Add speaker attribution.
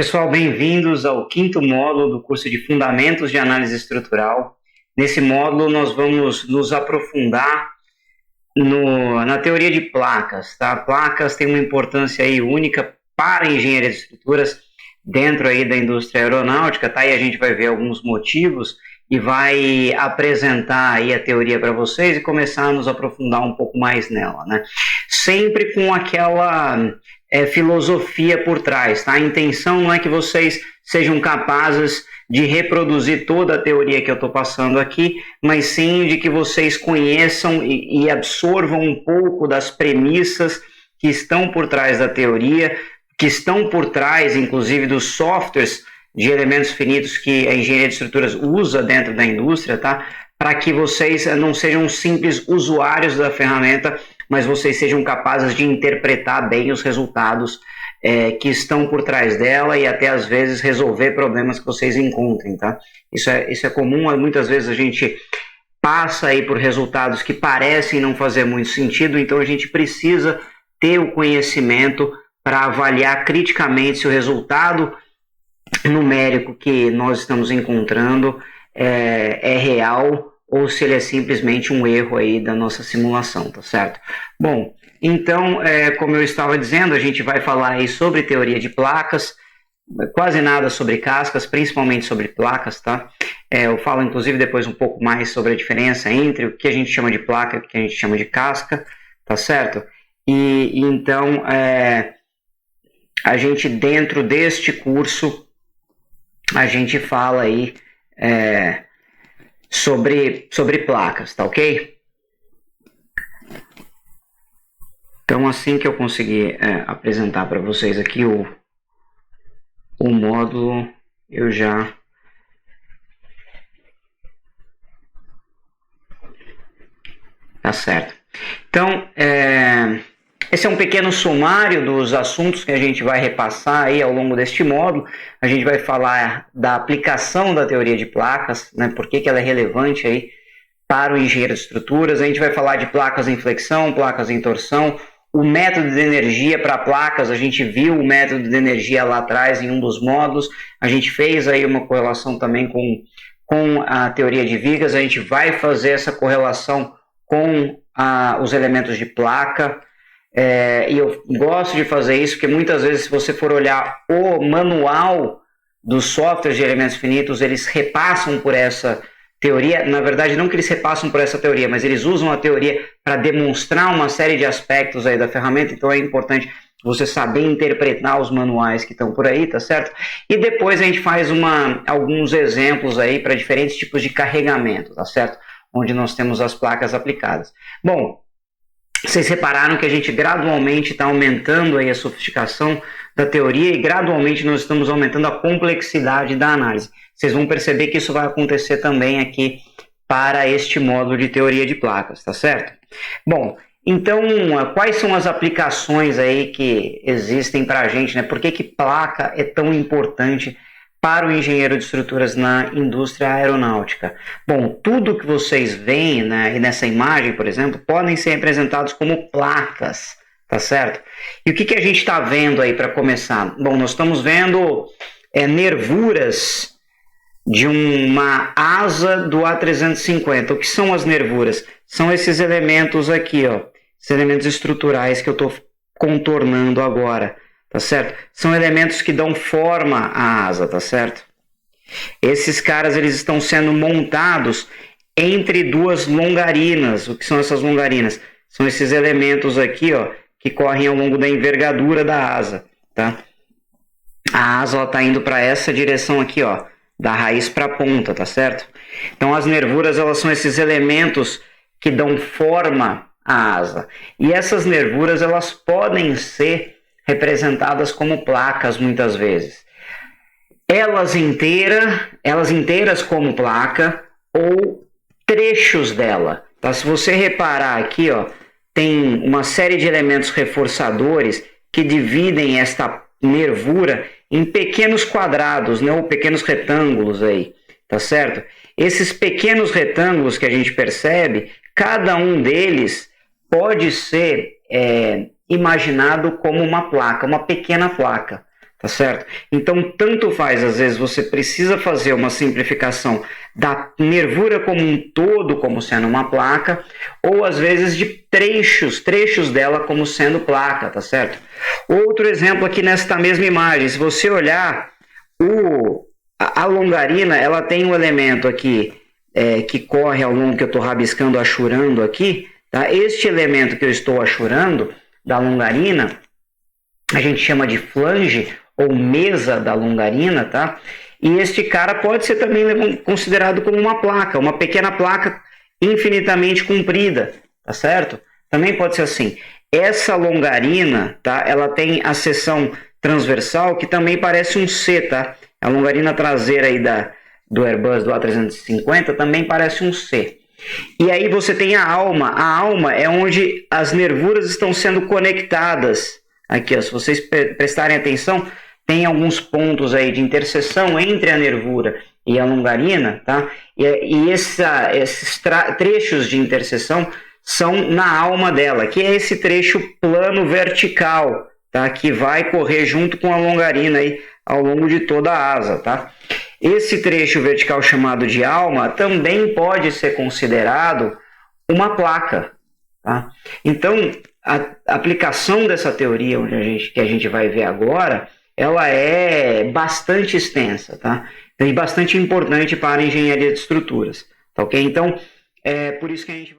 Speaker 1: Pessoal, bem-vindos ao quinto módulo do curso de Fundamentos de Análise Estrutural. Nesse módulo, nós vamos nos aprofundar na teoria de placas. Tá? Placas têm uma importância aí única para a engenharia de estruturas dentro aí da indústria aeronáutica, tá? E a gente vai ver alguns motivos e vai apresentar aí a teoria para vocês e começar a nos aprofundar um pouco mais nela, né? Sempre com aquela filosofia por trás, tá? A intenção não é que vocês sejam capazes de reproduzir toda a teoria que eu estou passando aqui, mas sim de que vocês conheçam e absorvam um pouco das premissas que estão por trás da teoria, que estão por trás, inclusive, dos softwares de elementos finitos que a engenharia de estruturas usa dentro da indústria, tá? Para que vocês não sejam simples usuários da ferramenta, mas vocês sejam capazes de interpretar bem os resultados que estão por trás dela e até às vezes resolver problemas que vocês encontrem, tá? Isso é comum, muitas vezes a gente passa aí por resultados que parecem não fazer muito sentido, então a gente precisa ter o conhecimento para avaliar criticamente se o resultado numérico que nós estamos encontrando é real ou se ele é simplesmente um erro aí da nossa simulação, tá certo? Bom, então, como eu estava dizendo, a gente vai falar aí sobre teoria de placas, quase nada sobre cascas, principalmente sobre placas, tá? Eu falo, inclusive, depois um pouco mais sobre a diferença entre o que a gente chama de placa e o que a gente chama de casca, tá certo? E então, a gente, dentro deste curso, a gente fala aí sobre placas, tá ok? Então, assim que eu conseguir apresentar para vocês aqui o módulo, eu já... Tá certo. Então, esse é um pequeno sumário dos assuntos que a gente vai repassar aí ao longo deste módulo. A gente vai falar da aplicação da teoria de placas, né, por que ela é relevante aí para o engenheiro de estruturas. A gente vai falar de placas em flexão, placas em torção, o método de energia para placas. A gente viu o método de energia lá atrás em um dos módulos. A gente fez aí uma correlação também com a teoria de vigas. A gente vai fazer essa correlação com os elementos de placa. E eu gosto de fazer isso porque muitas vezes, se você for olhar o manual dos softwares de elementos finitos, eles repassam por essa teoria. Na verdade, não que eles repassam por essa teoria, mas eles usam a teoria para demonstrar uma série de aspectos aí da ferramenta. Então é importante você saber interpretar os manuais que estão por aí, tá certo? E depois a gente faz alguns exemplos aí para diferentes tipos de carregamento, tá certo? Onde nós temos as placas aplicadas. Bom, vocês repararam que a gente gradualmente está aumentando aí a sofisticação da teoria e gradualmente nós estamos aumentando a complexidade da análise. Vocês vão perceber que isso vai acontecer também aqui para este módulo de teoria de placas, tá certo? Bom, então quais são as aplicações aí que existem para a gente, né? Por que placa é tão importante para o engenheiro de estruturas na indústria aeronáutica? Bom, tudo que vocês veem, né, nessa imagem, por exemplo, podem ser representados como placas, tá certo? E o que a gente está vendo aí para começar? Bom, nós estamos vendo nervuras de uma asa do A350. O que são as nervuras? São esses elementos aqui, ó, esses elementos estruturais que eu estou contornando agora. Tá certo? São elementos que dão forma à asa, tá certo? Esses caras, eles estão sendo montados entre duas longarinas. O que são essas longarinas? São esses elementos aqui, ó, que correm ao longo da envergadura da asa, tá? A asa está indo para essa direção aqui, ó, da raiz para a ponta, tá certo? Então, as nervuras, elas são esses elementos que dão forma à asa. E essas nervuras, elas podem ser representadas como placas muitas vezes. Elas inteiras como placa ou trechos dela. Tá? Se você reparar aqui, ó, tem uma série de elementos reforçadores que dividem esta nervura em pequenos quadrados, né, ou pequenos retângulos aí, tá certo? Esses pequenos retângulos que a gente percebe, cada um deles pode ser imaginado como uma placa, uma pequena placa, tá certo? Então, tanto faz, às vezes você precisa fazer uma simplificação da nervura como um todo, como sendo uma placa, ou às vezes de trechos dela como sendo placa, tá certo? Outro exemplo aqui nesta mesma imagem, se você olhar, a longarina, ela tem um elemento aqui que corre ao longo, que eu estou rabiscando, achurando aqui, tá? Este elemento que eu estou achurando, da longarina, a gente chama de flange, ou mesa da longarina, tá? E este cara pode ser também considerado como uma placa, uma pequena placa infinitamente comprida, tá certo? Também pode ser assim. Essa longarina, tá? Ela tem a seção transversal que também parece um C, tá? A longarina traseira aí do Airbus do A350 também parece um C. E aí você tem a alma. A alma é onde as nervuras estão sendo conectadas. Aqui, ó, se vocês prestarem atenção, tem alguns pontos aí de interseção entre a nervura e a longarina, tá? E esses trechos de interseção são na alma dela, que é esse trecho plano vertical, tá? Que vai correr junto com a longarina aí ao longo de toda a asa, tá? Esse trecho vertical chamado de alma também pode ser considerado uma placa, tá? Então, a aplicação dessa teoria que a gente vai ver agora, ela é bastante extensa, tá? E bastante importante para a engenharia de estruturas, tá ok? Então, é por isso que a gente...